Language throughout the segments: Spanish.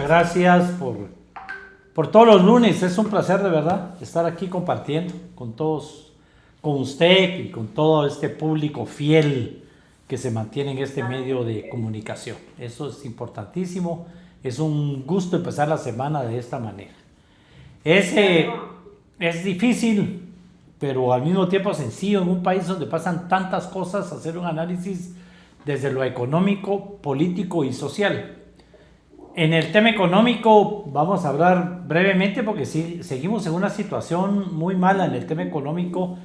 gracias por todos los lunes. Es un placer de verdad estar aquí compartiendo con todos, con usted y con todo este público fiel que se mantiene en este medio de comunicación. Eso es importantísimo. Es un gusto empezar la semana de esta manera. Es difícil, pero al mismo tiempo sencillo en un país donde pasan tantas cosas, hacer un análisis desde lo económico, político y social. En el tema económico vamos a hablar brevemente porque sí, seguimos en una situación muy mala en el tema económico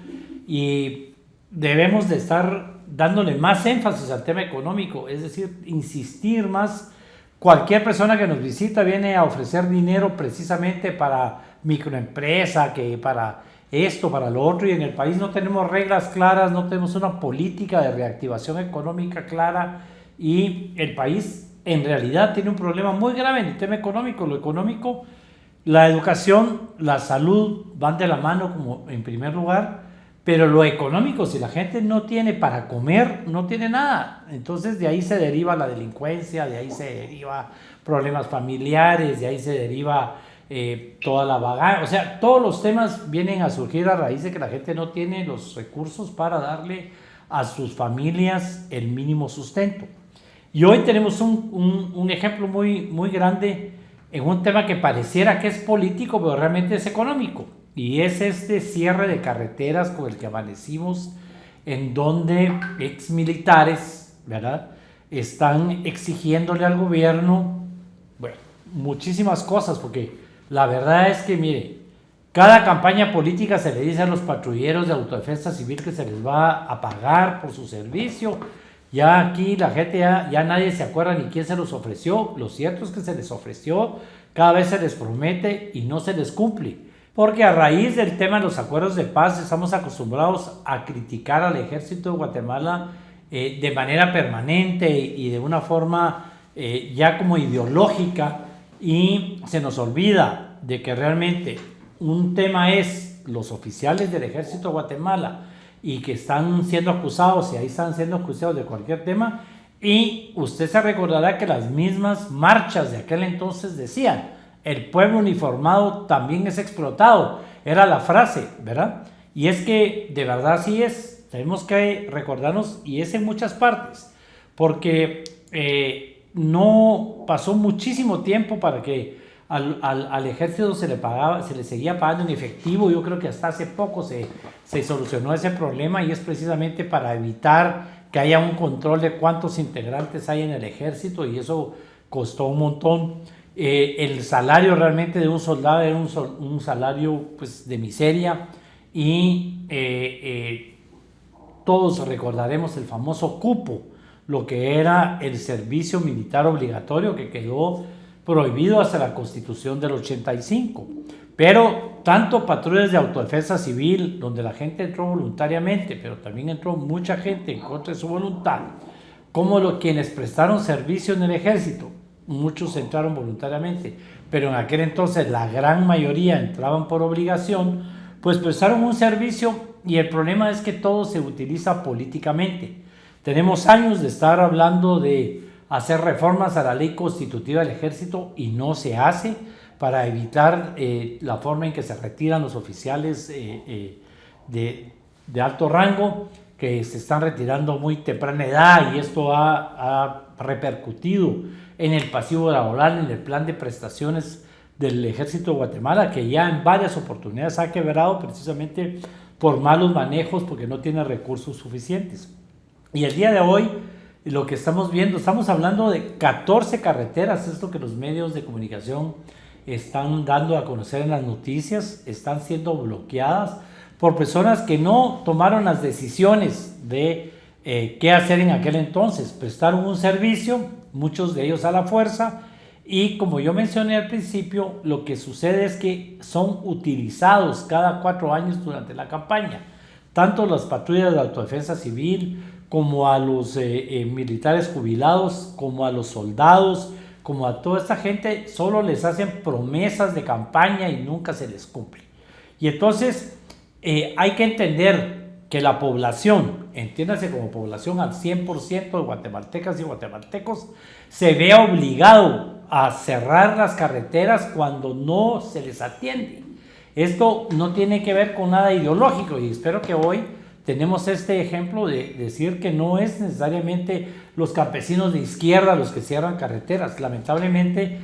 y debemos de estar dándole más énfasis al tema económico, es decir, insistir más. Cualquier persona que nos visita viene a ofrecer dinero precisamente para microempresa, que para esto, para lo otro, y en el país no tenemos reglas claras, no tenemos una política de reactivación económica clara y el país en realidad tiene un problema muy grave en el tema económico. Lo económico, la educación, la salud van de la mano como en primer lugar, pero lo económico, si la gente no tiene para comer, no tiene nada. Entonces de ahí se deriva la delincuencia, de ahí se deriva problemas familiares, de ahí se deriva toda la vagancia. O sea, todos los temas vienen a surgir a raíz de que la gente no tiene los recursos para darle a sus familias el mínimo sustento. Y hoy tenemos un ejemplo muy grande en un tema que pareciera que es político, pero realmente es económico. Y es este cierre de carreteras con el que amanecimos, en donde exmilitares, ¿verdad?, están exigiéndole al gobierno, bueno, muchísimas cosas, porque la verdad es que, mire, cada campaña política se le dice a los patrulleros de autodefensa civil que se les va a pagar por su servicio. Ya aquí la gente ya nadie se acuerda ni quién se los ofreció. Lo cierto es que se les ofreció, cada vez se les promete y no se les cumple. Porque a raíz del tema de los acuerdos de paz estamos acostumbrados a criticar al ejército de Guatemala de manera permanente y de una forma ya como ideológica, y se nos olvida de que realmente un tema es los oficiales del ejército de Guatemala y que están siendo acusados, y ahí están siendo acusados de cualquier tema, y usted se recordará que las mismas marchas de aquel entonces decían: el pueblo uniformado también es explotado, era la frase, ¿verdad? Y es que de verdad así es, tenemos que recordarnos, y es en muchas partes, porque no pasó muchísimo tiempo para que al ejército se le seguía pagando en efectivo. Yo creo que hasta hace poco se solucionó ese problema, y es precisamente para evitar que haya un control de cuántos integrantes hay en el ejército, y eso costó un montón. El salario realmente de un soldado era un salario pues de miseria, y todos recordaremos el famoso cupo, lo que era el servicio militar obligatorio, que quedó prohibido hasta la Constitución del 85. Pero tanto patrullas de autodefensa civil, donde la gente entró voluntariamente, pero también entró mucha gente en contra de su voluntad, como quienes prestaron servicio en el ejército, muchos entraron voluntariamente, pero en aquel entonces la gran mayoría entraban por obligación, pues prestaron un servicio, y el problema es que todo se utiliza políticamente. Tenemos años de estar hablando de hacer reformas a la ley constitutiva del ejército y no se hace, para evitar la forma en que se retiran los oficiales de alto rango, que se están retirando muy temprana edad, y esto ha repercutido en el pasivo laboral, en el plan de prestaciones del ejército de Guatemala, que ya en varias oportunidades ha quebrado precisamente por malos manejos, porque no tiene recursos suficientes. Y el día de hoy lo que estamos viendo, estamos hablando de 14 carreteras, es lo que los medios de comunicación están dando a conocer en las noticias, están siendo bloqueadas por personas que no tomaron las decisiones de qué hacer en aquel entonces. Prestaron un servicio, muchos de ellos a la fuerza, y como yo mencioné al principio, lo que sucede es que son utilizados cada 4 años durante la campaña, tanto las patrullas de autodefensa civil, como a los militares jubilados, como a los soldados, como a toda esta gente. Solo les hacen promesas de campaña y nunca se les cumple. Y entonces hay que entender que la población, entiéndase como población al 100% de guatemaltecas y guatemaltecos, se vea obligado a cerrar las carreteras cuando no se les atiende. Esto no tiene que ver con nada ideológico y espero que hoy tenemos este ejemplo de decir que no es necesariamente los campesinos de izquierda los que cierran carreteras. Lamentablemente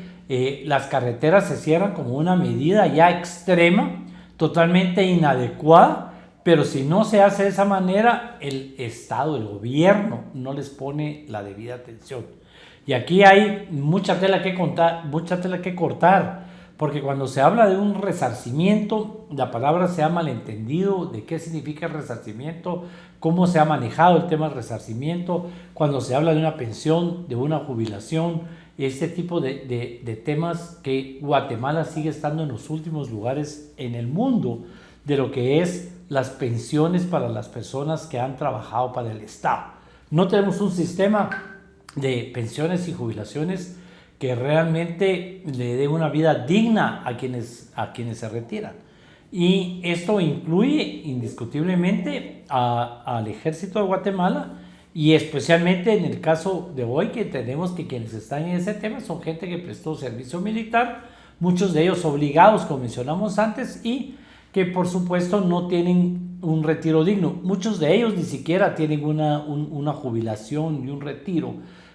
las carreteras se cierran como una medida ya extrema, totalmente inadecuada, pero si no se hace de esa manera, el Estado, el gobierno no les pone la debida atención. Y aquí hay mucha tela que cortar, porque cuando se habla de un resarcimiento, la palabra se ha malentendido de qué significa el resarcimiento, cómo se ha manejado el tema del resarcimiento, cuando se habla de una pensión, de una jubilación, este tipo de temas que Guatemala sigue estando en los últimos lugares en el mundo de lo que es las pensiones para las personas que han trabajado para el Estado. No tenemos un sistema de pensiones y jubilaciones que realmente le dé una vida digna a quienes se retiran. Y esto incluye indiscutiblemente al Ejército de Guatemala y especialmente en el caso de hoy que tenemos que quienes están en ese tema son gente que prestó servicio militar, muchos de ellos obligados, como mencionamos antes, y que por supuesto no tienen un retiro digno. Muchos de ellos ni siquiera tienen una jubilación ni un retiro,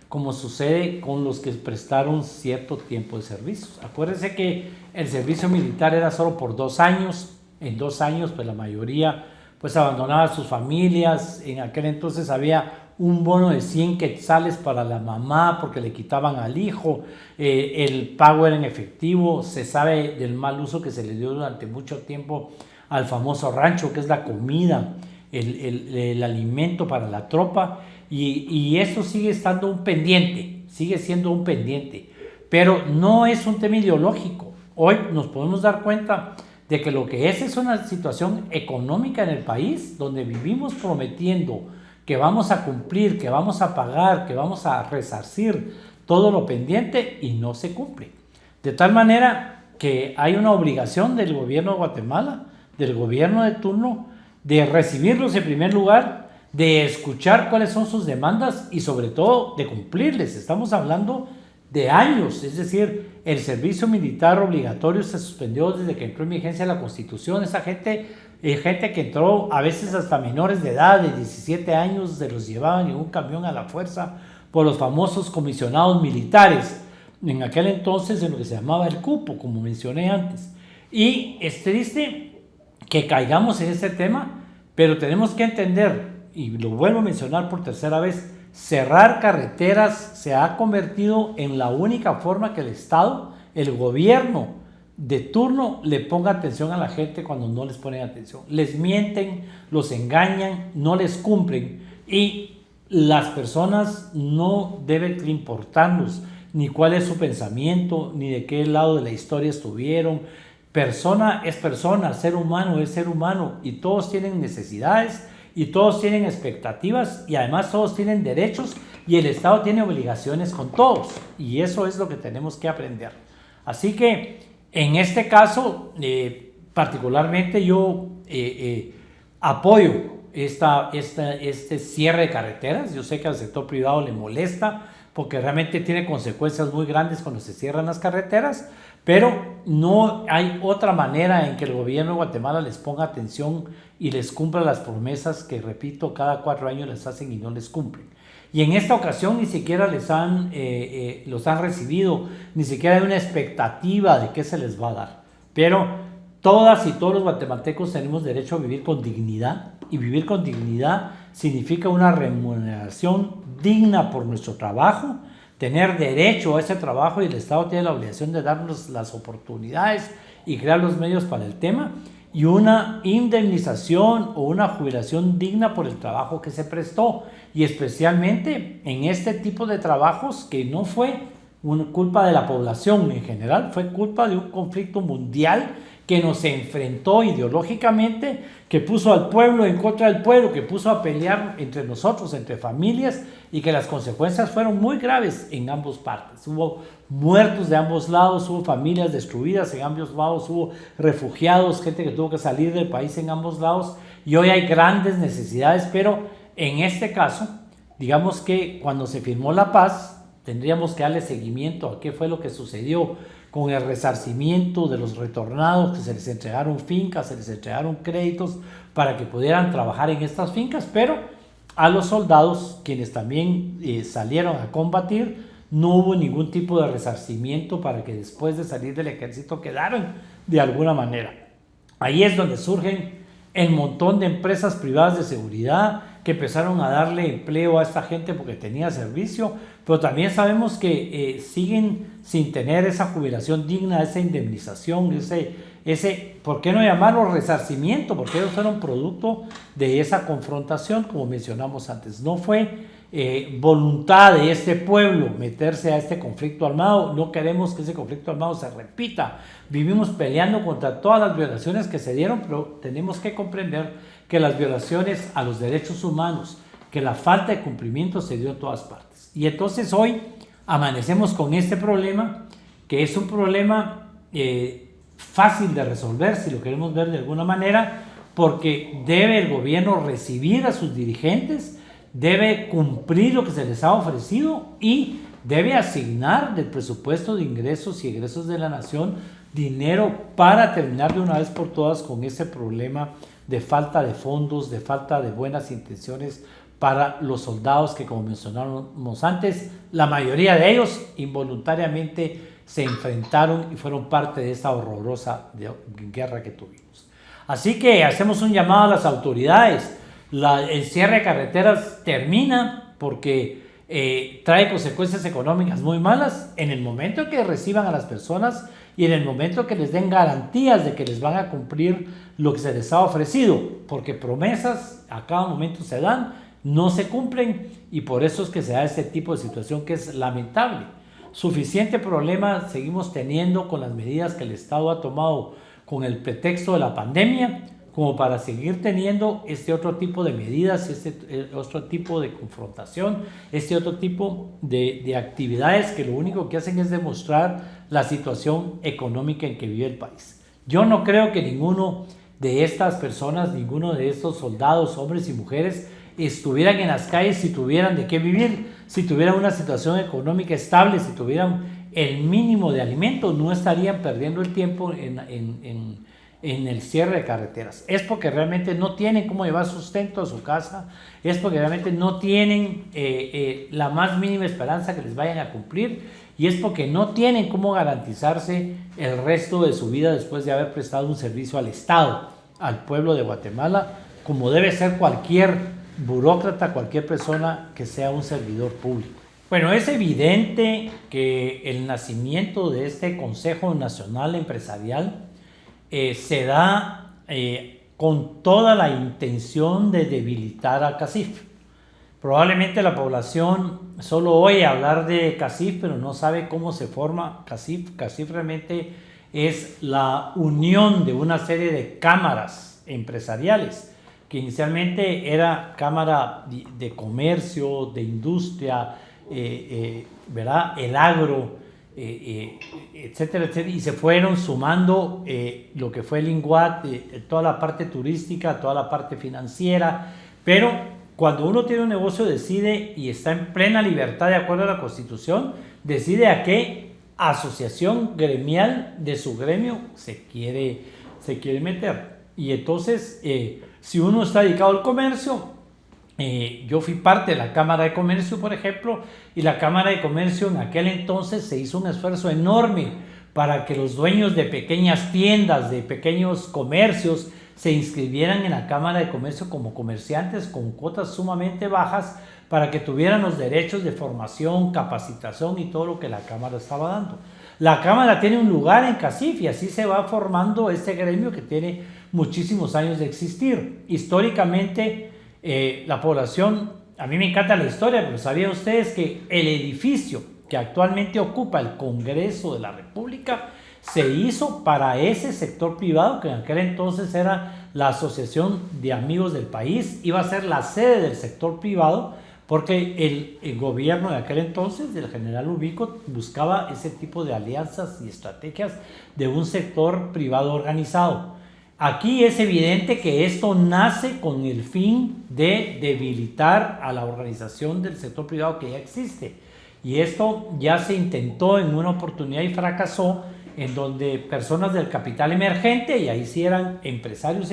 como sucede con los que prestaron cierto tiempo de servicios. Acuérdense que el servicio militar era solo por 2 años. En 2 años, pues la mayoría pues abandonaba sus familias. En aquel entonces había un bono de 100 quetzales para la mamá porque le quitaban al hijo. El pago era en efectivo. Se sabe del mal uso que se le dio durante mucho tiempo al famoso rancho, que es la comida, el alimento para la tropa. Y esto sigue siendo un pendiente, pero no es un tema ideológico. Hoy nos podemos dar cuenta de que lo que es una situación económica en el país, donde vivimos prometiendo que vamos a cumplir, que vamos a pagar, que vamos a resarcir todo lo pendiente y no se cumple. De tal manera que hay una obligación del gobierno de Guatemala, del gobierno de turno, de recibirlos en primer lugar, de escuchar cuáles son sus demandas y sobre todo de cumplirles. Estamos hablando de años, es decir, el servicio militar obligatorio se suspendió desde que entró en vigencia la Constitución. Esa gente que entró a veces hasta menores de edad, de 17 años, se los llevaban en un camión a la fuerza por los famosos comisionados militares, en aquel entonces en lo que se llamaba el cupo, como mencioné antes. Y es triste que caigamos en este tema, pero tenemos que entender, y lo vuelvo a mencionar por tercera vez, cerrar carreteras se ha convertido en la única forma que el Estado, el gobierno de turno, le ponga atención a la gente cuando no les ponen atención. Les mienten, los engañan, no les cumplen y las personas no deben importarnos ni cuál es su pensamiento, ni de qué lado de la historia estuvieron. Persona es persona, ser humano es ser humano y todos tienen necesidades y todos tienen expectativas y además todos tienen derechos y el Estado tiene obligaciones con todos y eso es lo que tenemos que aprender. Así que en este caso particularmente yo apoyo este cierre de carreteras. Yo sé que al sector privado le molesta porque realmente tiene consecuencias muy grandes cuando se cierran las carreteras, pero no hay otra manera en que el gobierno de Guatemala les ponga atención y les cumpla las promesas que, repito, cada 4 años les hacen y no les cumplen. Y en esta ocasión ni siquiera los han recibido, ni siquiera hay una expectativa de qué se les va a dar. Pero todas y todos los guatemaltecos tenemos derecho a vivir con dignidad, y vivir con dignidad significa una remuneración digna por nuestro trabajo, tener derecho a ese trabajo y el Estado tiene la obligación de darnos las oportunidades y crear los medios para el tema y una indemnización o una jubilación digna por el trabajo que se prestó y especialmente en este tipo de trabajos que no fue culpa de la población en general, fue culpa de un conflicto mundial que nos enfrentó ideológicamente, que puso al pueblo en contra del pueblo, que puso a pelear entre nosotros, entre familias, y que las consecuencias fueron muy graves en ambas partes. Hubo muertos de ambos lados, hubo familias destruidas en ambos lados, hubo refugiados, gente que tuvo que salir del país en ambos lados, y hoy hay grandes necesidades, pero en este caso, digamos que cuando se firmó la paz, tendríamos que darle seguimiento a qué fue lo que sucedió con el resarcimiento de los retornados, que se les entregaron fincas, se les entregaron créditos para que pudieran trabajar en estas fincas, pero a los soldados, quienes también salieron a combatir, no hubo ningún tipo de resarcimiento para que después de salir del ejército quedaran de alguna manera. Ahí es donde surgen el montón de empresas privadas de seguridad que empezaron a darle empleo a esta gente porque tenía servicio, pero también sabemos que siguen sin tener esa jubilación digna, esa indemnización, ese, ¿por qué no llamarlo resarcimiento? Porque ellos fueron producto de esa confrontación, como mencionamos antes. No fue voluntad de este pueblo meterse a este conflicto armado. No queremos que ese conflicto armado se repita. Vivimos peleando contra todas las violaciones que se dieron, pero tenemos que comprender que las violaciones a los derechos humanos, que la falta de cumplimiento se dio en todas partes. Y entonces hoy amanecemos con este problema, que es un problema fácil de resolver, si lo queremos ver de alguna manera, porque debe el gobierno recibir a sus dirigentes, debe cumplir lo que se les ha ofrecido y debe asignar del presupuesto de ingresos y egresos de la nación dinero para terminar de una vez por todas con ese problema de falta de fondos, de falta de buenas intenciones para los soldados que, como mencionamos antes, la mayoría de ellos involuntariamente se enfrentaron y fueron parte de esa horrorosa guerra que tuvimos. Así que hacemos un llamado a las autoridades. El cierre de carreteras termina porque trae consecuencias económicas muy malas en el momento en que reciban a las personas y en el momento que les den garantías de que les van a cumplir lo que se les ha ofrecido, porque promesas a cada momento se dan, no se cumplen, y por eso es que se da este tipo de situación que es lamentable. Suficiente problema seguimos teniendo con las medidas que el Estado ha tomado con el pretexto de la pandemia, como para seguir teniendo este otro tipo de medidas, este otro tipo de confrontación, este otro tipo de actividades que lo único que hacen es demostrar la situación económica en que vive el país. Yo no creo que ninguno de estas personas, ninguno de estos soldados, hombres y mujeres, estuvieran en las calles si tuvieran de qué vivir, si tuvieran una situación económica estable, si tuvieran el mínimo de alimentos, no estarían perdiendo el tiempo en el cierre de carreteras. Es porque realmente no tienen cómo llevar sustento a su casa, es porque realmente no tienen la más mínima esperanza que les vayan a cumplir, y es porque no tienen cómo garantizarse el resto de su vida después de haber prestado un servicio al Estado, al pueblo de Guatemala, como debe ser cualquier burócrata, cualquier persona que sea un servidor público. Bueno, es evidente que el nacimiento de este Consejo Nacional Empresarial se da con toda la intención de debilitar a CACIF. Probablemente la población solo oye hablar de CACIF, pero no sabe cómo se forma CACIF. CACIF realmente es la unión de una serie de cámaras empresariales, que inicialmente era cámara de comercio, de industria, ¿verdad? El agro, etcétera, etcétera, y se fueron sumando lo que fue el INGUAT, toda la parte turística, toda la parte financiera, pero cuando uno tiene un negocio decide y está en plena libertad de acuerdo a la Constitución, decide a qué asociación gremial de su gremio se quiere meter. Y entonces, si uno está dedicado al comercio, yo fui parte de la Cámara de Comercio, por ejemplo, y la Cámara de Comercio en aquel entonces se hizo un esfuerzo enorme para que los dueños de pequeñas tiendas, de pequeños comercios, se inscribieran en la Cámara de Comercio como comerciantes con cuotas sumamente bajas para que tuvieran los derechos de formación, capacitación y todo lo que la Cámara estaba dando. La Cámara tiene un lugar en CACIF y así se va formando este gremio que tiene muchísimos años de existir. Históricamente, la población, a mí me encanta la historia, pero ¿sabían ustedes que el edificio que actualmente ocupa el Congreso de la República se hizo para ese sector privado, que en aquel entonces era la Asociación de Amigos del País, iba a ser la sede del sector privado, porque el gobierno de aquel entonces, del general Ubico, buscaba ese tipo de alianzas y estrategias de un sector privado organizado. Aquí es evidente que esto nace con el fin de debilitar a la organización del sector privado que ya existe. Y esto ya se intentó en una oportunidad y fracasó, en donde personas del capital emergente, y ahí sí eran empresarios,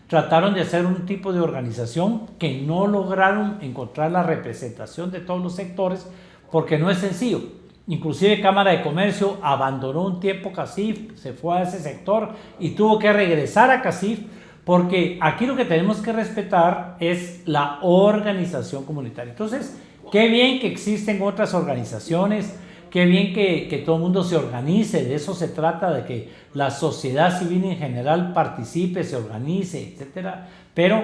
trataron de hacer un tipo de organización que no lograron encontrar la representación de todos los sectores, porque no es sencillo. Inclusive Cámara de Comercio abandonó un tiempo CACIF, se fue a ese sector y tuvo que regresar a CACIF, porque aquí lo que tenemos que respetar es la organización comunitaria. Entonces, qué bien que existen otras organizaciones, qué bien que todo el mundo se organice, de eso se trata, de que la sociedad civil en general participe, se organice, etcétera. Pero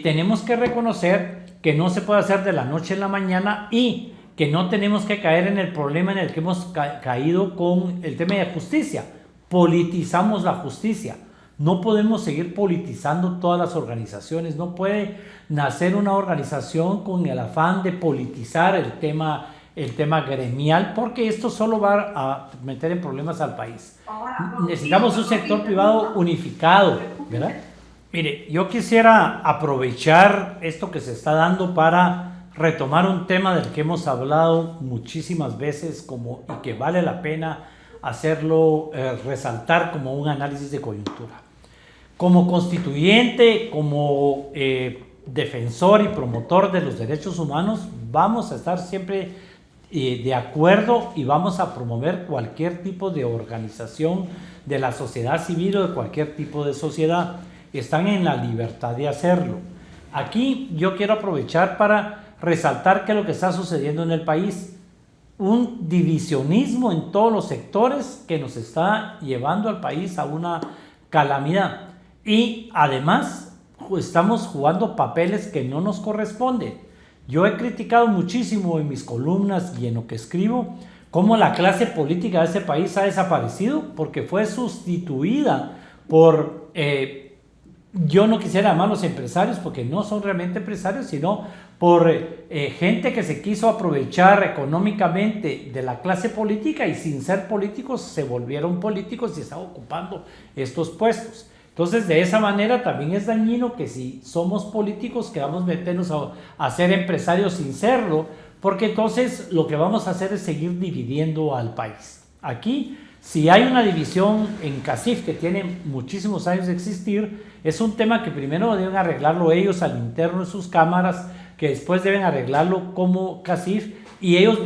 tenemos que reconocer que no se puede hacer de la noche a la mañana y que no tenemos que caer en el problema en el que hemos caído con el tema de justicia. Politizamos la justicia. No podemos seguir politizando todas las organizaciones. No puede nacer una organización con el afán de politizar el tema gremial, porque esto solo va a meter en problemas al país. Necesitamos un sector privado unificado, ¿verdad? Mire, yo quisiera aprovechar esto que se está dando para retomar un tema del que hemos hablado muchísimas veces y que vale la pena hacerlo, resaltar como un análisis de coyuntura. Como constituyente, como defensor y promotor de los derechos humanos, vamos a estar siempre de acuerdo y vamos a promover cualquier tipo de organización de la sociedad civil o de cualquier tipo de sociedad. Están en la libertad de hacerlo. Aquí yo quiero aprovechar para resaltar qué es lo que está sucediendo en el país. Un divisionismo en todos los sectores que nos está llevando al país a una calamidad. Y además estamos jugando papeles que no nos corresponden. Yo he criticado muchísimo en mis columnas y en lo que escribo cómo la clase política de ese país ha desaparecido porque fue sustituida por... yo no quisiera llamarlos empresarios porque no son realmente empresarios, sino por gente que se quiso aprovechar económicamente de la clase política y sin ser políticos se volvieron políticos y están ocupando estos puestos. Entonces, de esa manera también es dañino que si somos políticos queramos meternos a ser empresarios sin serlo, porque entonces lo que vamos a hacer es seguir dividiendo al país. Aquí, si hay una división en CACIF que tiene muchísimos años de existir, es un tema que primero deben arreglarlo ellos al interno de sus cámaras, que después deben arreglarlo como CACIF, y ellos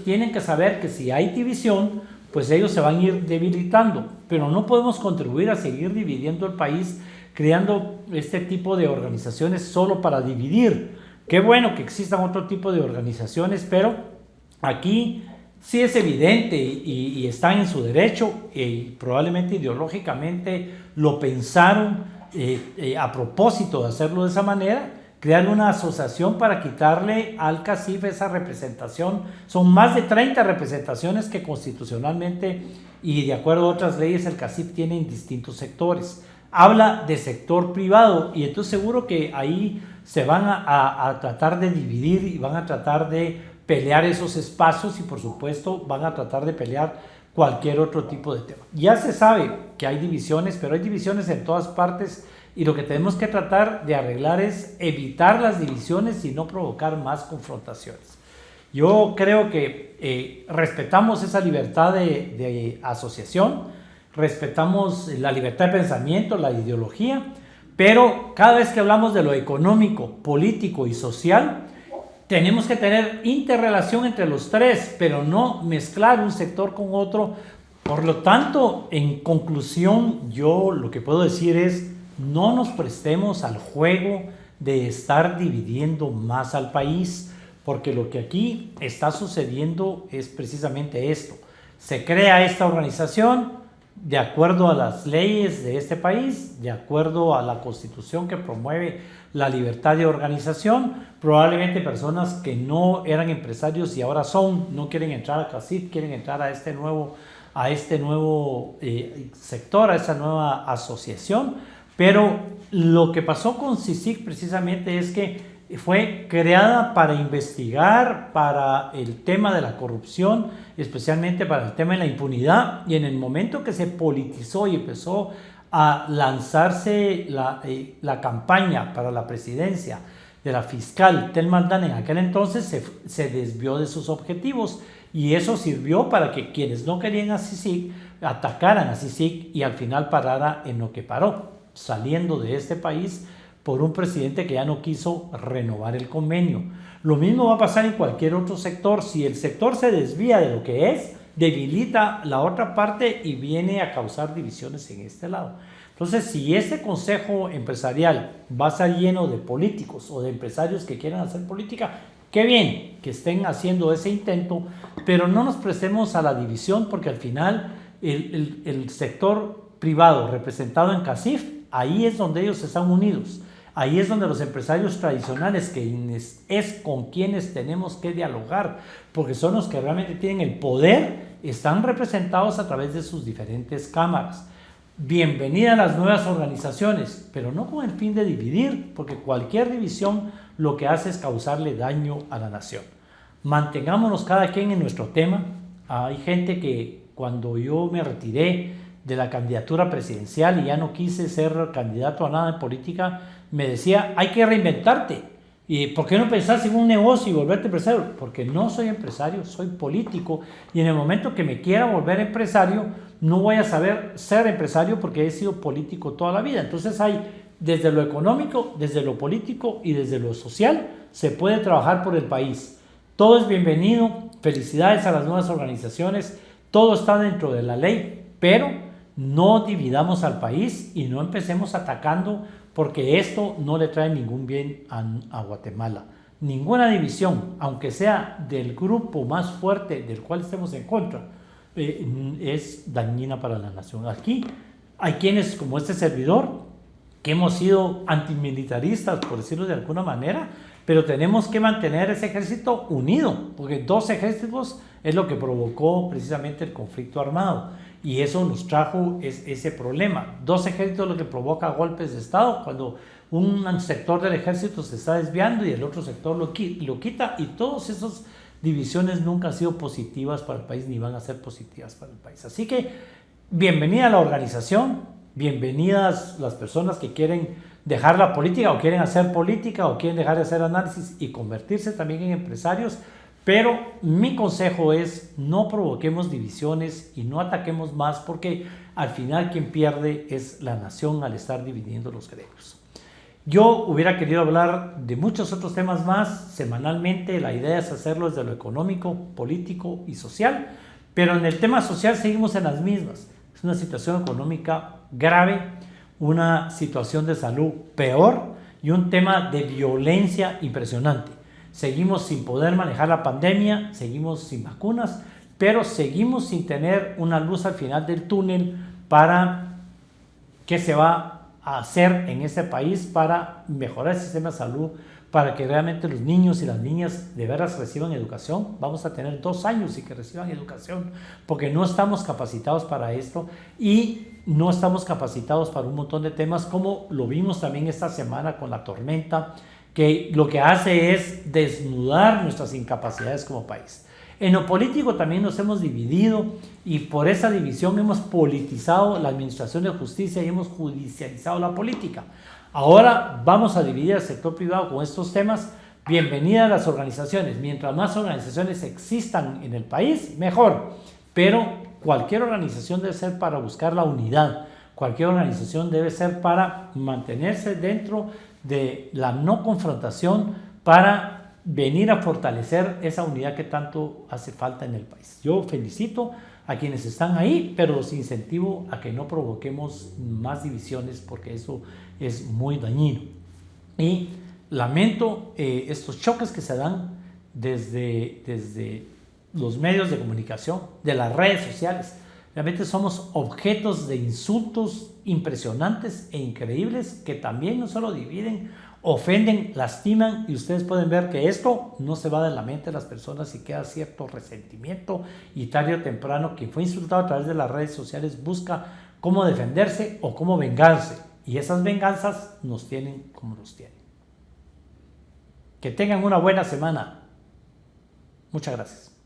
tienen que saber que si hay división, pues ellos se van a ir debilitando, pero no podemos contribuir a seguir dividiendo el país, creando este tipo de organizaciones solo para dividir. Qué bueno que existan otro tipo de organizaciones, pero aquí sí es evidente y están en su derecho y probablemente ideológicamente lo pensaron a propósito de hacerlo de esa manera, crear una asociación para quitarle al CACIF esa representación. Son más de 30 representaciones que constitucionalmente y de acuerdo a otras leyes el CACIF tiene en distintos sectores. Habla de sector privado y entonces seguro que ahí se van a tratar de dividir y van a tratar de pelear esos espacios y por supuesto van a tratar de pelear cualquier otro tipo de tema. Ya se sabe que hay divisiones, pero hay divisiones en todas partes y lo que tenemos que tratar de arreglar es evitar las divisiones y no provocar más confrontaciones. Yo creo que respetamos esa libertad de asociación, respetamos la libertad de pensamiento, la ideología, pero cada vez que hablamos de lo económico, político y social, tenemos que tener interrelación entre los tres, pero no mezclar un sector con otro. Por lo tanto, en conclusión, yo lo que puedo decir es, no nos prestemos al juego de estar dividiendo más al país, porque lo que aquí está sucediendo es precisamente esto. Se crea esta organización de acuerdo a las leyes de este país, de acuerdo a la Constitución que promueve la libertad de organización. Probablemente personas que no eran empresarios y ahora no quieren entrar a CACIF, quieren entrar a este nuevo sector, a esta nueva asociación. Pero lo que pasó con CICIG precisamente es que fue creada para investigar para el tema de la corrupción, especialmente para el tema de la impunidad, y en el momento que se politizó y empezó a lanzarse la campaña para la presidencia de la fiscal Telma Aldana en aquel entonces, se desvió de sus objetivos, y eso sirvió para que quienes no querían a CICIG atacaran a CICIG y al final parara en lo que paró, saliendo de este país por un presidente que ya no quiso renovar el convenio. Lo mismo va a pasar en cualquier otro sector. Si el sector se desvía de lo que es, debilita la otra parte y viene a causar divisiones en este lado. Entonces, si este consejo empresarial va a estar lleno de políticos o de empresarios que quieran hacer política, qué bien que estén haciendo ese intento, pero no nos prestemos a la división, porque al final el sector privado representado en CACIF, ahí es donde ellos están unidos. Ahí es donde los empresarios tradicionales, que es con quienes tenemos que dialogar, porque son los que realmente tienen el poder, están representados a través de sus diferentes cámaras. Bienvenida a las nuevas organizaciones, pero no con el fin de dividir, porque cualquier división lo que hace es causarle daño a la nación. Mantengámonos cada quien en nuestro tema. Hay gente que cuando yo me retiré de la candidatura presidencial y ya no quise ser candidato a nada en política, me decía, hay que reinventarte. ¿Y por qué no pensás en un negocio y volverte empresario? Porque no soy empresario, soy político, y en el momento que me quiera volver empresario, no voy a saber ser empresario porque he sido político toda la vida. Entonces hay, desde lo económico, desde lo político y desde lo social, se puede trabajar por el país. Todo es bienvenido, felicidades a las nuevas organizaciones, todo está dentro de la ley, pero no dividamos al país y no empecemos atacando, porque esto no le trae ningún bien a Guatemala. Ninguna división, aunque sea del grupo más fuerte del cual estemos en contra, es dañina para la nación. Aquí hay quienes, como este servidor, que hemos sido antimilitaristas, por decirlo de alguna manera, pero tenemos que mantener ese ejército unido, porque dos ejércitos es lo que provocó precisamente el conflicto armado, y eso nos trajo ese problema. Dos ejércitos es lo que provoca golpes de Estado, cuando un sector del ejército se está desviando y el otro sector lo quita, y todas esas divisiones nunca han sido positivas para el país ni van a ser positivas para el país. Así que bienvenida a la organización, bienvenidas las personas que quieren dejar la política o quieren hacer política o quieren dejar de hacer análisis y convertirse también en empresarios, pero mi consejo es no provoquemos divisiones y no ataquemos más, porque al final quien pierde es la nación al estar dividiendo los gremios. Yo hubiera querido hablar de muchos otros temas más semanalmente. La idea es hacerlo desde lo económico, político y social, pero en el tema social seguimos en las mismas. Es una situación económica grave, una situación de salud peor y un tema de violencia impresionante. Seguimos sin poder manejar la pandemia, seguimos sin vacunas, pero seguimos sin tener una luz al final del túnel para qué se va a hacer en este país para mejorar el sistema de salud, para que realmente los niños y las niñas de veras reciban educación. Vamos a tener 2 años sin que reciban educación, porque no estamos capacitados para esto, y no estamos capacitados para un montón de temas, como lo vimos también esta semana con la tormenta, que lo que hace es desnudar nuestras incapacidades como país. En lo político también nos hemos dividido, y por esa división hemos politizado la administración de justicia y hemos judicializado la política. Ahora vamos a dividir al sector privado con estos temas. Bienvenida a las organizaciones. Mientras más organizaciones existan en el país, mejor. Pero cualquier organización debe ser para buscar la unidad. Cualquier organización debe ser para mantenerse dentro de la no confrontación, para venir a fortalecer esa unidad que tanto hace falta en el país. Yo felicito a quienes están ahí, pero los incentivo a que no provoquemos más divisiones, porque eso es muy dañino. Y lamento estos choques que se dan desde los medios de comunicación, de las redes sociales. Realmente somos objetos de insultos impresionantes e increíbles, que también no solo dividen, ofenden, lastiman, y ustedes pueden ver que esto no se va de la mente de las personas y queda cierto resentimiento, y tarde o temprano quien fue insultado a través de las redes sociales busca cómo defenderse o cómo vengarse, y esas venganzas nos tienen como nos tienen. Que tengan una buena semana. Muchas gracias.